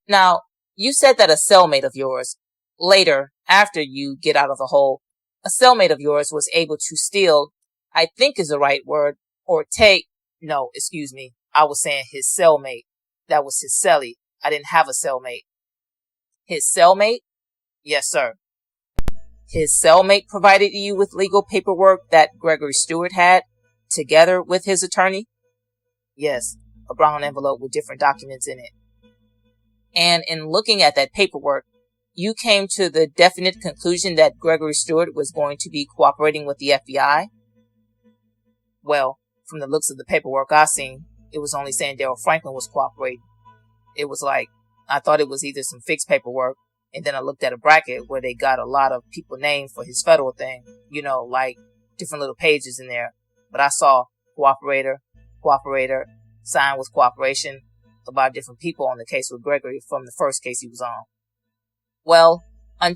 Now, you said that a cellmate of yours, later, after you get out of the hole, a cellmate of yours was able to steal, I think is the right word, or take, no, excuse me, I was saying his cellmate. That was his cellie. I didn't have a cellmate. His cellmate? Yes, sir. His cellmate provided you with legal paperwork that Gregory Stewart had, together with his attorney? Yes, a brown envelope with different documents in it. And in looking at that paperwork, you came to the definite conclusion that Gregory Stewart was going to be cooperating with the FBI? Well, from the looks of the paperwork I seen, it was only saying Darryl Franklin was cooperating. It was like, I thought it was either some fixed paperwork, and then I looked at a bracket where they got a lot of people named for his federal thing, like different little pages in there. But I saw cooperator, signed with cooperation, about different people on the case with Gregory from the first case he was on. Well, I'm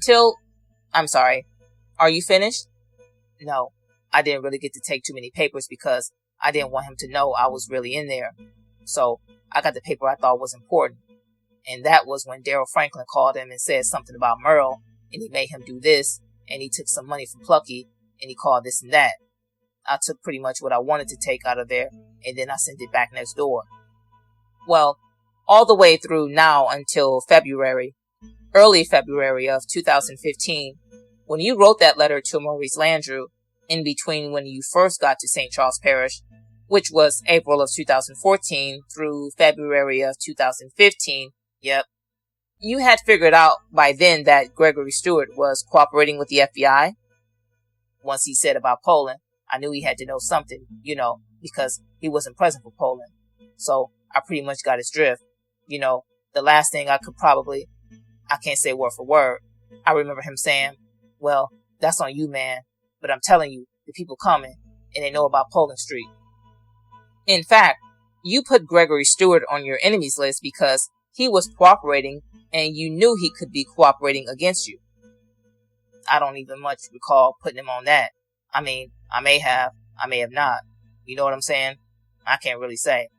sorry, are you finished? No, I didn't really get to take too many papers because I didn't want him to know I was really in there. So I got the paper I thought was important. And that was when Darryl Franklin called him and said something about Merle, and he made him do this, and he took some money from Plucky, and he called this and that. I took pretty much what I wanted to take out of there, and then I sent it back next door. Well, all the way through now until early February of 2015, when you wrote that letter to Maurice Landrew, in between when you first got to St. Charles Parish, which was April of 2014 through February of 2015, yep, you had figured out by then that Gregory Stewart was cooperating with the FBI. Once he said about Poland, I knew he had to know something, because he wasn't present for Poland. So I pretty much got his drift. The last thing I can't say word for word. I remember him saying, well, that's on you, man. But I'm telling you, the people coming, and they know about Poland Street. In fact, you put Gregory Stewart on your enemies list because he was cooperating and you knew he could be cooperating against you. I don't even much recall putting him on that. I mean, I may have not. You know what I'm saying? I can't really say.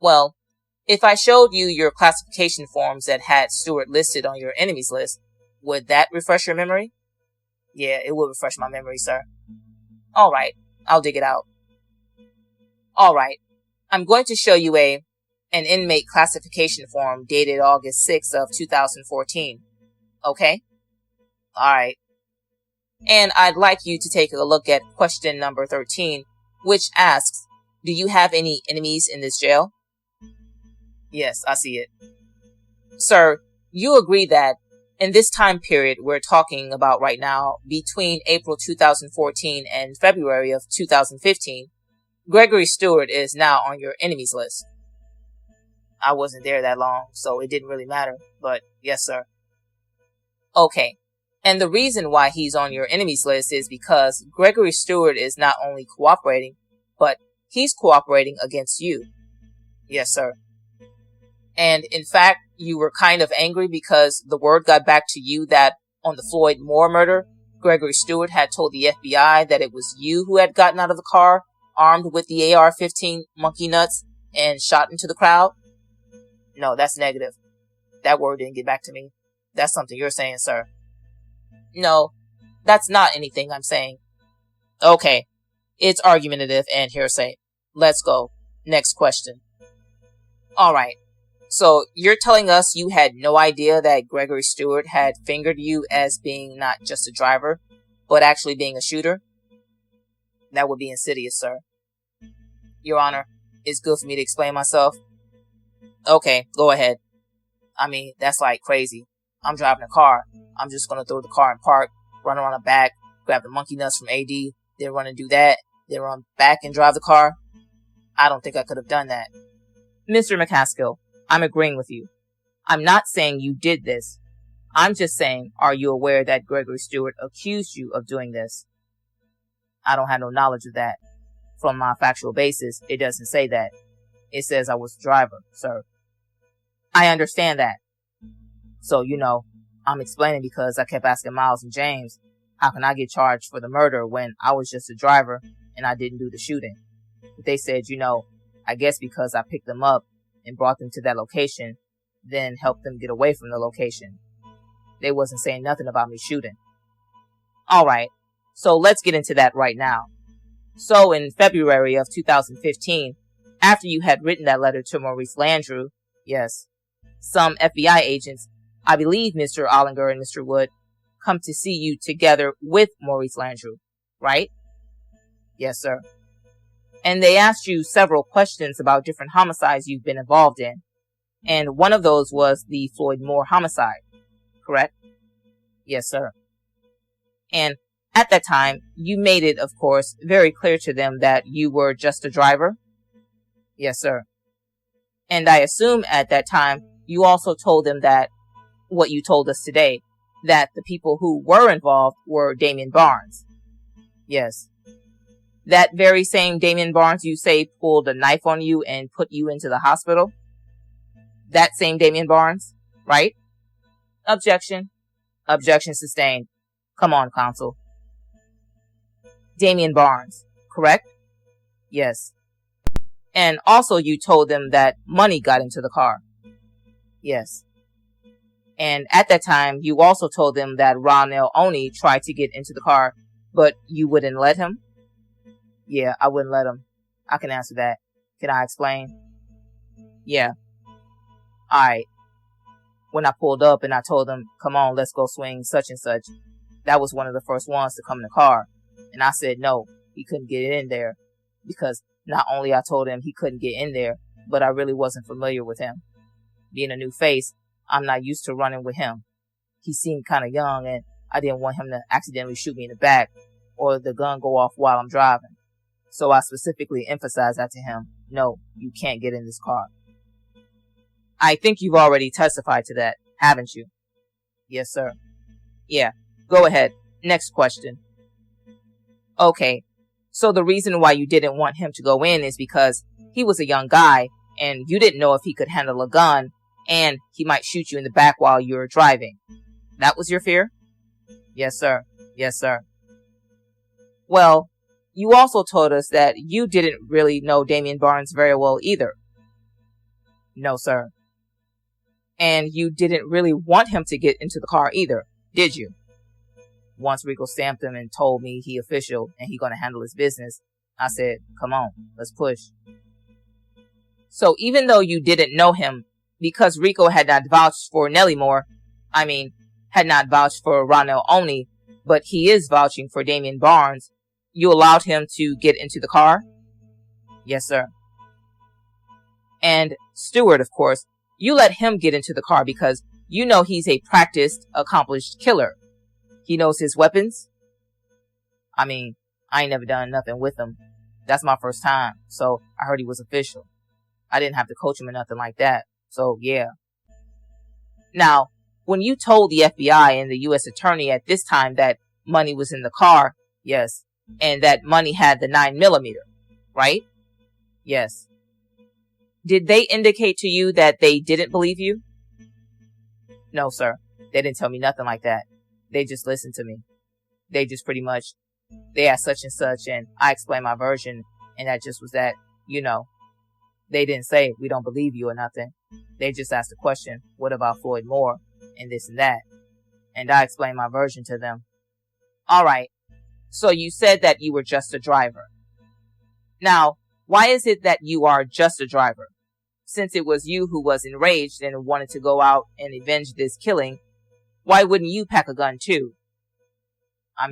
Well, if I showed you your classification forms that had Stewart listed on your enemies list, would that refresh your memory? Yeah, it would refresh my memory, sir. All right, I'll dig it out. All right, I'm going to show you an inmate classification form dated August 6th of 2014. Okay? All right. And I'd like you to take a look at question number 13, which asks, do you have any enemies in this jail? Yes, I see it. Sir, you agree that in this time period we're talking about right now, between April 2014 and February of 2015, Gregory Stewart is now on your enemies list. I wasn't there that long, so it didn't really matter, but yes, sir. Okay, and the reason why he's on your enemies list is because Gregory Stewart is not only cooperating, but he's cooperating against you. Yes, sir. And in fact, you were kind of angry because the word got back to you that on the Floyd Moore murder, Gregory Stewart had told the FBI that it was you who had gotten out of the car, armed with the AR-15 monkey nuts, and shot into the crowd? No, that's negative. That word didn't get back to me. That's something you're saying, sir. No, that's not anything I'm saying. Okay, it's argumentative and hearsay. Let's go. Next question. Alright, so you're telling us you had no idea that Gregory Stewart had fingered you as being not just a driver, but actually being a shooter? That would be insidious, sir. Your Honor, it's good for me to explain myself. Okay, go ahead. I mean, that's like crazy. I'm driving a car. I'm just going to throw the car in park, run around the back, grab the monkey nuts from AD, then run and do that, then run back and drive the car. I don't think I could have done that. Mr. McCaskill, I'm agreeing with you. I'm not saying you did this. I'm just saying, are you aware that Gregory Stewart accused you of doing this? I don't have no knowledge of that. From my factual basis, it doesn't say that. It says I was the driver, sir. I understand that. So, I'm explaining because I kept asking Miles and James, how can I get charged for the murder when I was just a driver and I didn't do the shooting? But they said, I guess because I picked them up and brought them to that location, then helped them get away from the location. They wasn't saying nothing about me shooting. Alright, so let's get into that right now. So in February of 2015, after you had written that letter to Maurice Landrew, yes, some FBI agents, I believe Mr. Ollinger and Mr. Wood, come to see you together with Maurice Landrew, right? Yes, sir. And they asked you several questions about different homicides you've been involved in. And one of those was the Floyd Moore homicide, correct? Yes, sir. And at that time, you made it, of course, very clear to them that you were just a driver? Yes, sir. And I assume at that time, you also told them that, what you told us today, that the people who were involved were Damian Barnes. Yes. That very same Damian Barnes you say pulled a knife on you and put you into the hospital? That same Damian Barnes, right? Objection. Objection sustained. Come on, counsel. Damian Barnes, correct? Yes. And also you told them that money got into the car. Yes. And at that time, you also told them that Ronell Oney tried to get into the car, but you wouldn't let him? Yeah, I wouldn't let him. I can answer that. Can I explain? Yeah. Alright. When I pulled up and I told him, come on, let's go swing such and such, that was one of the first ones to come in the car. And I said no, he couldn't get in there. Because not only I told him he couldn't get in there, but I really wasn't familiar with him. Being a new face, I'm not used to running with him. He seemed kind of young and I didn't want him to accidentally shoot me in the back or the gun go off while I'm driving. So I specifically emphasized that to him. No, you can't get in this car. I think you've already testified to that, haven't you? Yes, sir. Yeah, go ahead. Next question. Okay, so the reason why you didn't want him to go in is because he was a young guy and you didn't know if he could handle a gun and he might shoot you in the back while you were driving. That was your fear? Yes, sir. Yes, sir. Well, you also told us that you didn't really know Damian Barnes very well either. No, sir. And you didn't really want him to get into the car either, did you? Once Rico stamped him and told me he official and he gonna handle his business, I said, come on, let's push. So even though you didn't know him, because Rico had not vouched for had not vouched for Ronell Oney, but he is vouching for Damian Barnes, you allowed him to get into the car? Yes, sir. And Stewart, of course, you let him get into the car because you know he's a practiced, accomplished killer. He knows his weapons. I ain't never done nothing with him. That's my first time, so I heard he was official. I didn't have to coach him or nothing like that, so yeah. Now, when you told the FBI and the U.S. Attorney at this time that money was in the car, yes, and that money had the 9mm, right? Yes. Did they indicate to you that they didn't believe you? No, sir. They didn't tell me nothing like that. They just listened to me. They just pretty much, they asked such and such and I explained my version and that just was that, you know. They didn't say, we don't believe you or nothing. They just asked the question, what about Floyd Moore and this and that? And I explained my version to them. Alright, so you said that you were just a driver. Now, why is it that you are just a driver? Since it was you who was enraged and wanted to go out and avenge this killing, why wouldn't you pack a gun too? I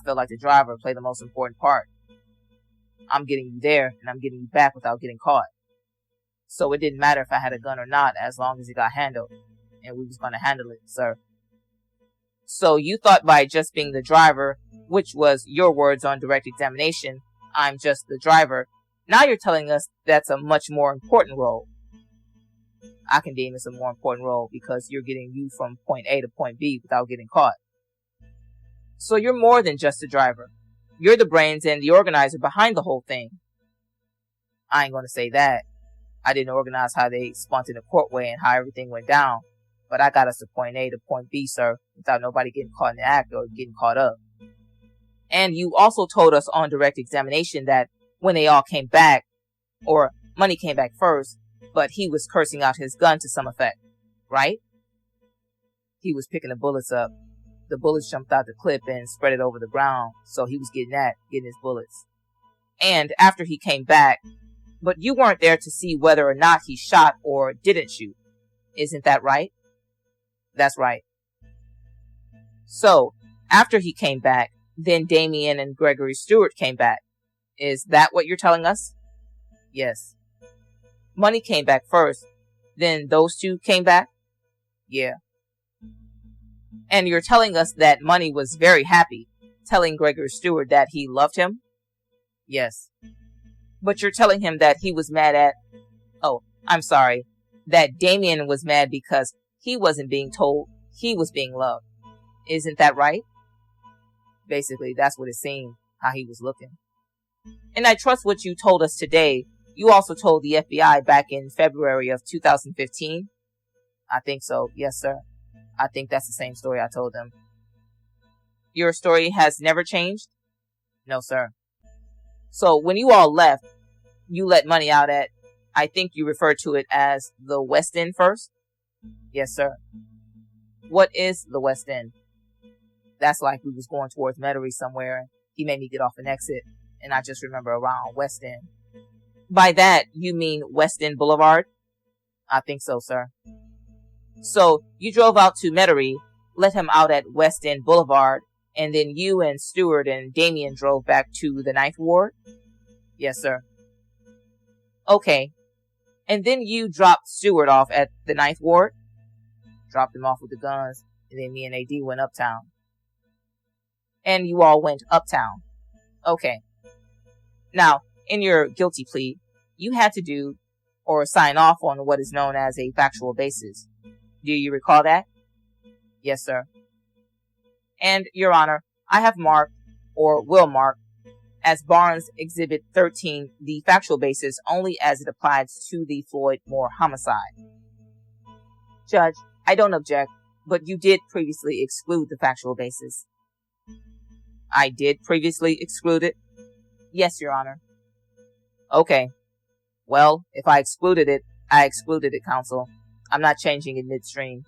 feel like the driver played the most important part. I'm getting you there and I'm getting you back without getting caught. So it didn't matter if I had a gun or not as long as it got handled. And we was going to handle it, sir. So you thought by just being the driver, which was your words on direct examination, I'm just the driver. Now you're telling us that's a much more important role. I can deem it's a more important role because you're getting you from point A to point B without getting caught. So you're more than just a driver. You're the brains and the organizer behind the whole thing. I ain't going to say that. I didn't organize how they spun in the courtway and how everything went down. But I got us to point A to point B, sir, without nobody getting caught in the act or getting caught up. And you also told us on direct examination that when they all came back, or money came back first, but he was cursing out his gun to some effect. right? He was picking the bullets up. The bullets jumped out the clip and spread it over the ground, so he was getting his bullets. And after he came back, but you weren't there to see whether or not he shot or didn't shoot. Isn't that right? That's right. So, after he came back, then Damien and Gregory Stewart came back. Is that what you're telling us? Yes. Money came back first, then those two came back? Yeah. And you're telling us that Money was very happy, telling Gregory Stewart that he loved him? Yes. But you're telling him that he was mad at... Oh, I'm sorry. That Damien was mad because he wasn't being told he was being loved. Isn't that right? Basically, that's what it seemed, how he was looking. And I trust what you told us today. You also told the FBI back in February of 2015? I think so. Yes, sir. I think that's the same story I told them. Your story has never changed? No, sir. So when you all left, you let Money out at, I think you referred to it as the West End first? Yes, sir. What is the West End? That's like we was going towards Metairie somewhere. He made me get off an exit, and I just remember around West End. By that, you mean West End Boulevard? I think so, sir. So you drove out to Metairie, let him out at West End Boulevard, and then you and Stewart and Damien drove back to the 9th Ward? Yes, sir. Okay. And then you dropped Stewart off at the 9th Ward? Dropped him off with the guns, and then me and AD went uptown. And you all went uptown. Okay. Now, in your guilty plea, you had to do or sign off on what is known as a factual basis. Do you recall that? Yes, sir. And, Your Honor, I have marked, or will mark, as Barnes Exhibit 13, the factual basis only as it applies to the Floyd Moore homicide. Judge, I don't object, but you did previously exclude the factual basis. I did previously exclude it? Yes, Your Honor. Okay. Well, if I excluded it, I excluded it, counsel. I'm not changing it midstream.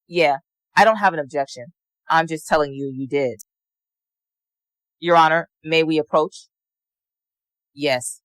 Yeah, I don't have an objection. I'm just telling you you did. Your Honor, may we approach? Yes.